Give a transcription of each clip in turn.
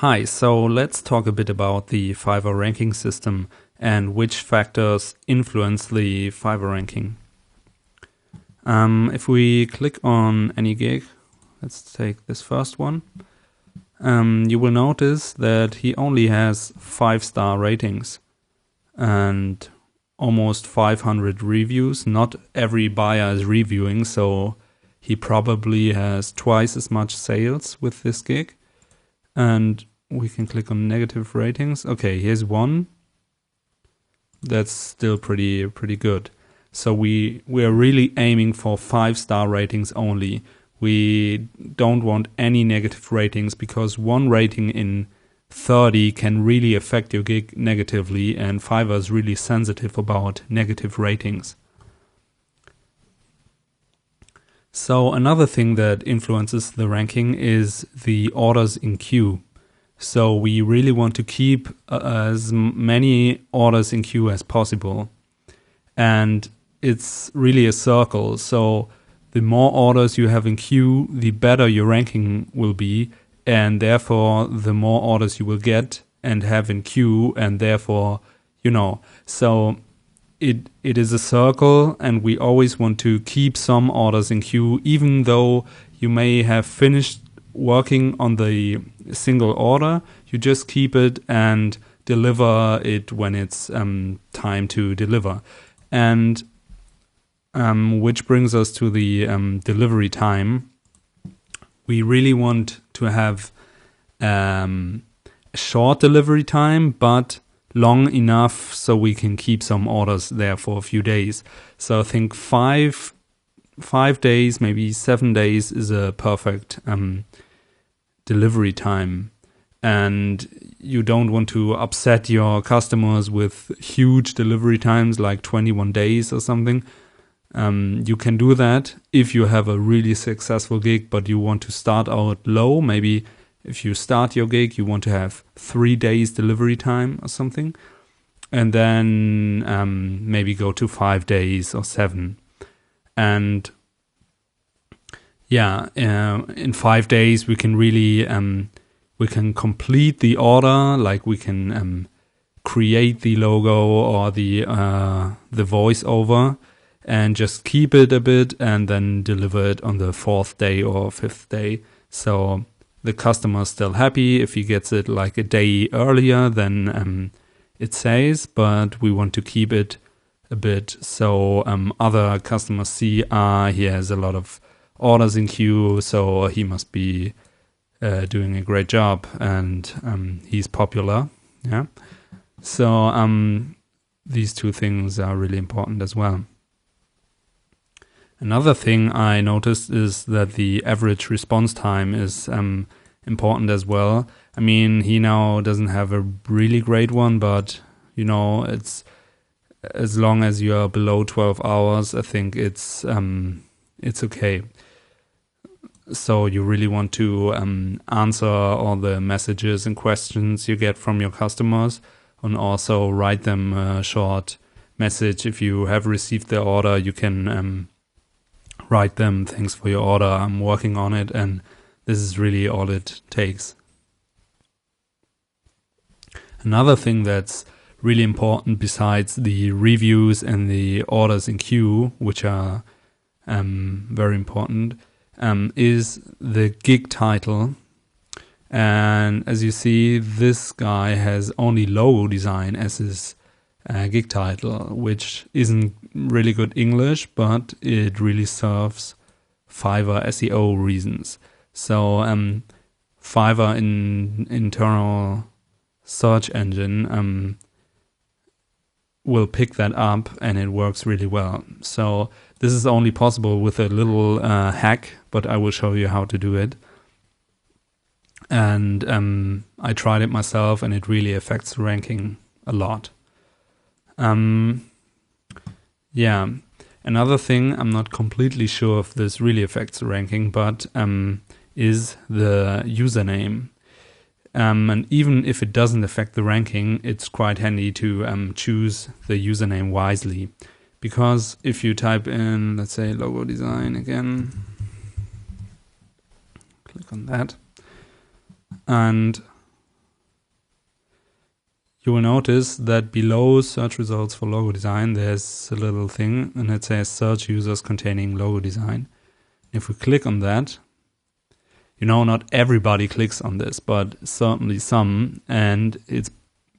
Hi, so let's talk a bit about the Fiverr ranking system and which factors influence the Fiverr ranking. If we click on any gig, let's take this first one, you will notice that he only has 5-star ratings and almost 500 reviews. Not every buyer is reviewing, so he probably has twice as much sales with this gig. And we can click on negative ratings. Okay, here's one. That's still pretty good. So we are really aiming for 5-star ratings only. We don't want any negative ratings because one rating in 30 can really affect your gig negatively, and Fiverr is really sensitive about negative ratings. So another thing that influences the ranking is the orders in queue. So we really want to keep as many orders in queue as possible. And it's really a circle. So the more orders you have in queue, the better your ranking will be. And therefore, the more orders you will get and have in queue. And therefore, so it is a circle, and we always want to keep some orders in queue, even though you may have finished working on the single order. You just keep it and deliver it when it's time to deliver. And which brings us to the delivery time. We really want to have a short delivery time, but long enough so we can keep some orders there for a few days. So I think 5 days, maybe 7 days is a perfect delivery time. And you don't want to upset your customers with huge delivery times like 21 days or something. You can do that if you have a really successful gig, but you want to start out low. Maybe if you start your gig, you want to have 3 days delivery time or something. And then maybe go to 5 days or 7. And in 5 days we can really we can complete the order, like we can create the logo or the voiceover and just keep it a bit and then deliver it on the 4th day or 5th day. So the customer is still happy if he gets it like a day earlier than it says, but we want to keep it a bit so other customers see, he has a lot of orders in queue, so he must be doing a great job and he's popular. Yeah. So these two things are really important as well. Another thing I noticed is that the average response time is important as well. I mean, he now doesn't have a really great one, but it's as long as you are below 12 hours, I think it's okay. So you really want to answer all the messages and questions you get from your customers, and also write them a short message. If you have received the order, you can write them, "Thanks for your order, I'm working on it," and this is really all it takes. Another thing that's really important besides the reviews and the orders in queue, which are very important, is the gig title. And as you see, this guy has only logo design as his gig title, which isn't really good English, but it really serves Fiverr SEO reasons. So Fiverr internal search engine will pick that up, and it works really well. So this is only possible with a little hack, but I will show you how to do it. And I tried it myself, and it really affects the ranking a lot. Another thing, I'm not completely sure if this really affects the ranking, but is the username. And even if it doesn't affect the ranking, it's quite handy to choose the username wisely. Because if you type in, let's say, logo design again, click on that, and you will notice that below search results for logo design, there's a little thing and it says search users containing logo design. If we click on that, not everybody clicks on this, but certainly some, and it's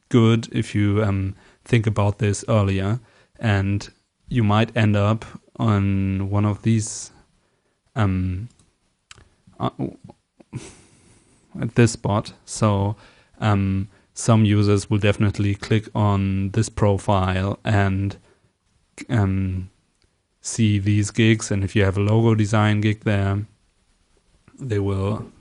good if you think about this earlier, and you might end up on one of these at this spot. So some users will definitely click on this profile and see these gigs, and if you have a logo design gig there, they will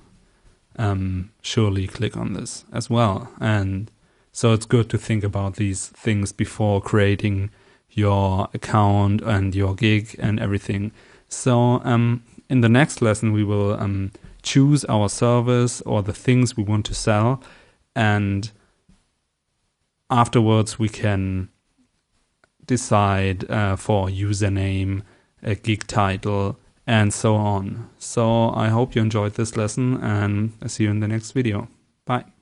surely click on this as well. And so it's good to think about these things before creating your account and your gig and everything. So in the next lesson, we will choose our service or the things we want to sell, and afterwards we can decide for username, a gig title, and so on. So I hope you enjoyed this lesson, and I see you in the next video. Bye.